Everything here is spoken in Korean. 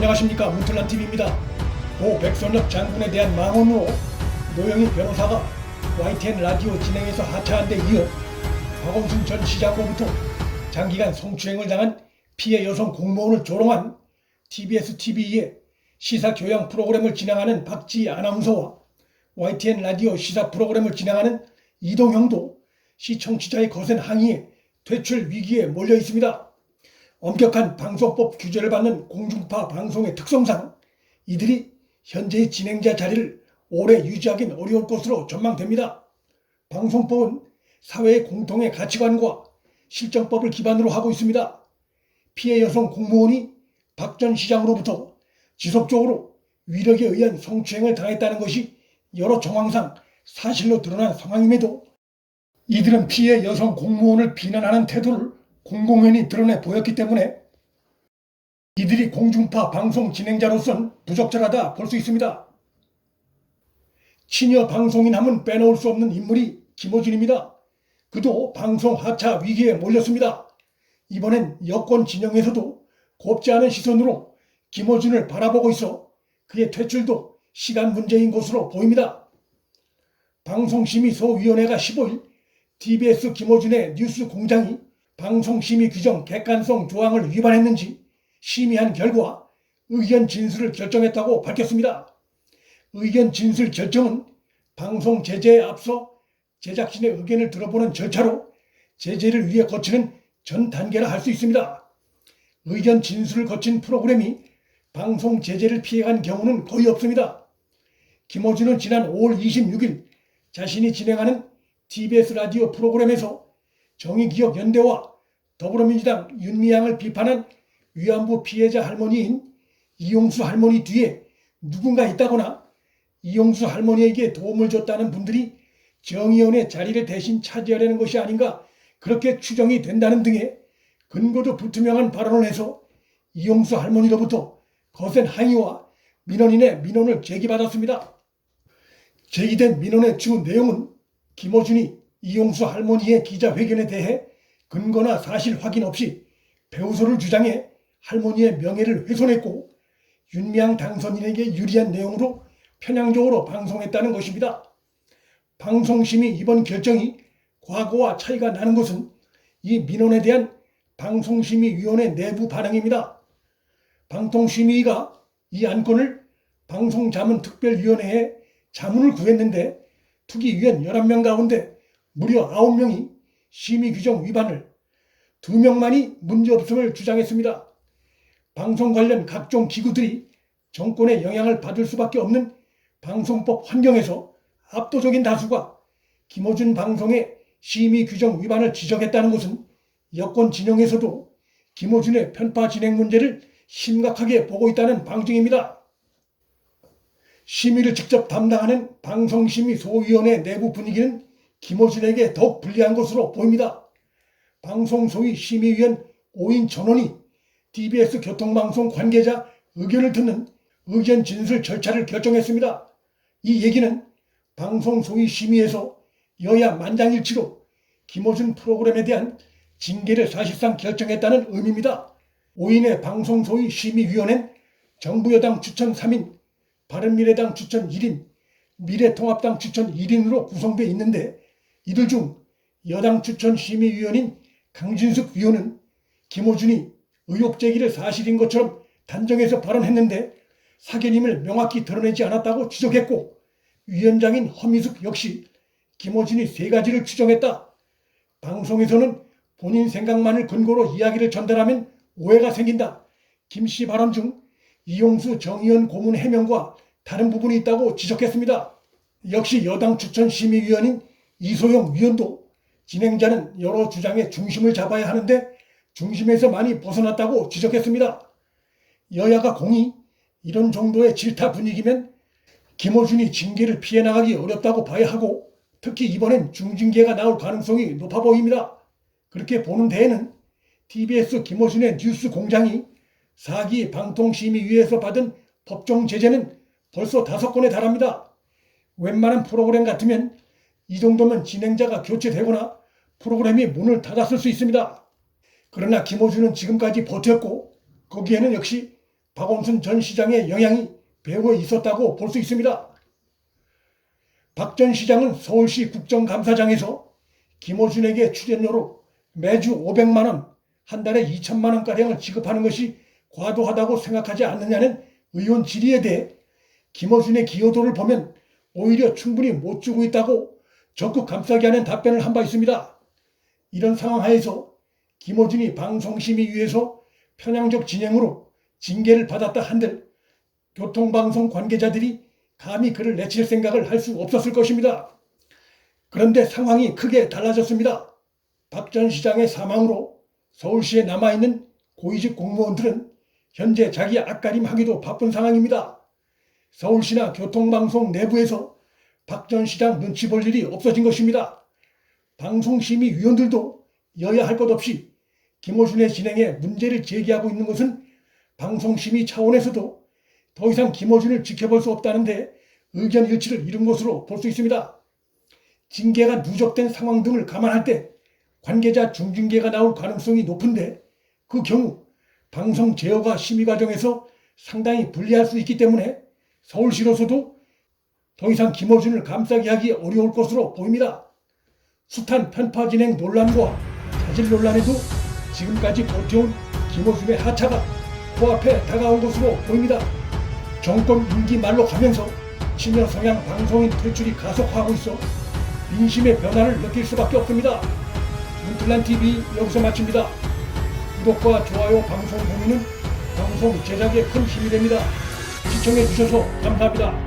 안녕하십니까, 문틀란TV입니다. 고 백선엽 장군에 대한 망언으로 노영희 변호사가 YTN 라디오 진행에서 하차한 데 이어 박원순 전 시장으로부터 장기간 성추행을 당한 피해 여성 공무원을 조롱한 TBS TV의 시사교양 프로그램을 진행하는 박지희 아나운서와 YTN 라디오 시사 프로그램을 진행하는 이동형도 시청자의 거센 항의에 퇴출 위기에 몰려 있습니다. 엄격한 방송법 규제를 받는 공중파 방송의 특성상 이들이 현재의 진행자 자리를 오래 유지하긴 어려울 것으로 전망됩니다. 방송법은 사회의 공통의 가치관과 실정법을 기반으로 하고 있습니다. 피해 여성 공무원이 박 전 시장으로부터 지속적으로 위력에 의한 성추행을 당했다는 것이 여러 정황상 사실로 드러난 상황임에도 이들은 피해 여성 공무원을 비난하는 태도를 공공연히 드러내 보였기 때문에 이들이 공중파 방송 진행자로선 부적절하다 볼 수 있습니다. 친여 방송인 하면 빼놓을 수 없는 인물이 김어준입니다. 그도 방송 하차 위기에 몰렸습니다. 이번엔 여권 진영에서도 곱지 않은 시선으로 김어준을 바라보고 있어 그의 퇴출도 시간 문제인 것으로 보입니다. 방송심의소위원회가 15일 TBS 김어준의 뉴스 공장이 방송심의 규정 객관성 조항을 위반했는지 심의한 결과 의견 진술을 결정했다고 밝혔습니다. 의견 진술 결정은 방송 제재에 앞서 제작진의 의견을 들어보는 절차로 제재를 위해 거치는 전 단계라 할 수 있습니다. 의견 진술을 거친 프로그램이 방송 제재를 피해간 경우는 거의 없습니다. 김어준은 지난 5월 26일 자신이 진행하는 TBS 라디오 프로그램에서 정의기억연대와 더불어민주당 윤미향을 비판한 위안부 피해자 할머니인 이용수 할머니 뒤에 누군가 있다거나 이용수 할머니에게 도움을 줬다는 분들이 정의원의 자리를 대신 차지하려는 것이 아닌가 그렇게 추정이 된다는 등의 근거도 불투명한 발언을 해서 이용수 할머니로부터 거센 항의와 민원인의 민원을 제기받았습니다. 제기된 민원의 주 내용은 김어준이 이용수 할머니의 기자회견에 대해 근거나 사실 확인 없이 배우소를 주장해 할머니의 명예를 훼손했고 윤미향 당선인에게 유리한 내용으로 편향적으로 방송했다는 것입니다. 방송심의 이번 결정이 과거와 차이가 나는 것은 이 민원에 대한 방송심의위원회 내부 반응입니다. 방통심의가 이 안건을 방송자문특별위원회에 자문을 구했는데 투기위원 11명 가운데 무려 9명이 심의규정 위반을, 2명만이 문제없음을 주장했습니다. 방송 관련 각종 기구들이 정권의 영향을 받을 수밖에 없는 방송법 환경에서 압도적인 다수가 김어준 방송의 심의규정 위반을 지적했다는 것은 여권 진영에서도 김어준의 편파 진행 문제를 심각하게 보고 있다는 방증입니다. 심의를 직접 담당하는 방송심의소위원회 내부 분위기는 김어준에게 더욱 불리한 것으로 보입니다. 방송소위 심의위원 5인 전원이 TBS 교통방송 관계자 의견을 듣는 의견 진술 절차를 결정했습니다. 이 얘기는 방송소위 심의에서 여야 만장일치로 김어준 프로그램에 대한 징계를 사실상 결정했다는 의미입니다. 5인의 방송소위 심의위원회는 정부 여당 추천 3인, 바른미래당 추천 1인, 미래통합당 추천 1인으로 구성되어 있는데 이들 중 여당 추천 심의위원인 강진숙 위원은 김어준이 의혹 제기를 사실인 것처럼 단정해서 발언했는데 사견임을 명확히 드러내지 않았다고 지적했고 위원장인 허미숙 역시 김어준이 3가지를 추정했다. 방송에서는 본인 생각만을 근거로 이야기를 전달하면 오해가 생긴다. 김씨 발언 중 이용수 정의원 고문 해명과 다른 부분이 있다고 지적했습니다. 역시 여당 추천 심의위원인 이소영 위원도 진행자는 여러 주장의 중심을 잡아야 하는데 중심에서 많이 벗어났다고 지적했습니다. 여야가 공히 이런 정도의 질타 분위기면 김어준이 징계를 피해 나가기 어렵다고 봐야 하고 특히 이번엔 중징계가 나올 가능성이 높아 보입니다. 그렇게 보는 데에는 TBS 김어준의 뉴스 공장이 4기 방통심의위에서 받은 법정 제재는 벌써 5건에 달합니다. 웬만한 프로그램 같으면 이 정도면 진행자가 교체되거나 프로그램이 문을 닫았을 수 있습니다. 그러나 김어준은 지금까지 버텼고 거기에는 역시 박원순 전 시장의 영향이 배후에 있었다고 볼 수 있습니다. 박 전 시장은 서울시 국정감사장에서 김어준에게 출연료로 매주 500만 원, 한 달에 2천만 원가량을 지급하는 것이 과도하다고 생각하지 않느냐는 의원 질의에 대해 김어준의 기여도를 보면 오히려 충분히 못 주고 있다고 적극 감싸게 하는 답변을 한 바 있습니다. 이런 상황 하에서 김어준이 방송심의위에서 편향적 진행으로 징계를 받았다 한들 교통방송 관계자들이 감히 그를 내칠 생각을 할 수 없었을 것입니다. 그런데 상황이 크게 달라졌습니다. 박 전 시장의 사망으로 서울시에 남아있는 고위직 공무원들은 현재 자기 앞가림하기도 바쁜 상황입니다. 서울시나 교통방송 내부에서 박 전 시장 눈치 볼 일이 없어진 것입니다. 방송심의위원들도 여야 할 것 없이 김어준의 진행에 문제를 제기하고 있는 것은 방송심의 차원에서도 더 이상 김어준을 지켜볼 수 없다는데 의견 일치를 이룬 것으로 볼 수 있습니다. 징계가 누적된 상황 등을 감안할 때 관계자 중징계가 나올 가능성이 높은데 그 경우 방송 제어가 심의 과정에서 상당히 불리할 수 있기 때문에 서울시로서도 더 이상 김어준을 감싸게 하기 어려울 것으로 보입니다. 숱한 편파 진행 논란과 사실 논란에도 지금까지 버텨온 김어준의 하차가 코앞에 다가온 것으로 보입니다. 정권 임기 말로 가면서 친여 성향 방송인 퇴출이 가속화하고 있어 민심의 변화를 느낄 수밖에 없습니다. 문틀란TV 여기서 마칩니다. 구독과 좋아요, 방송 공유는 방송 제작에 큰 힘이 됩니다. 시청해 주셔서 감사합니다.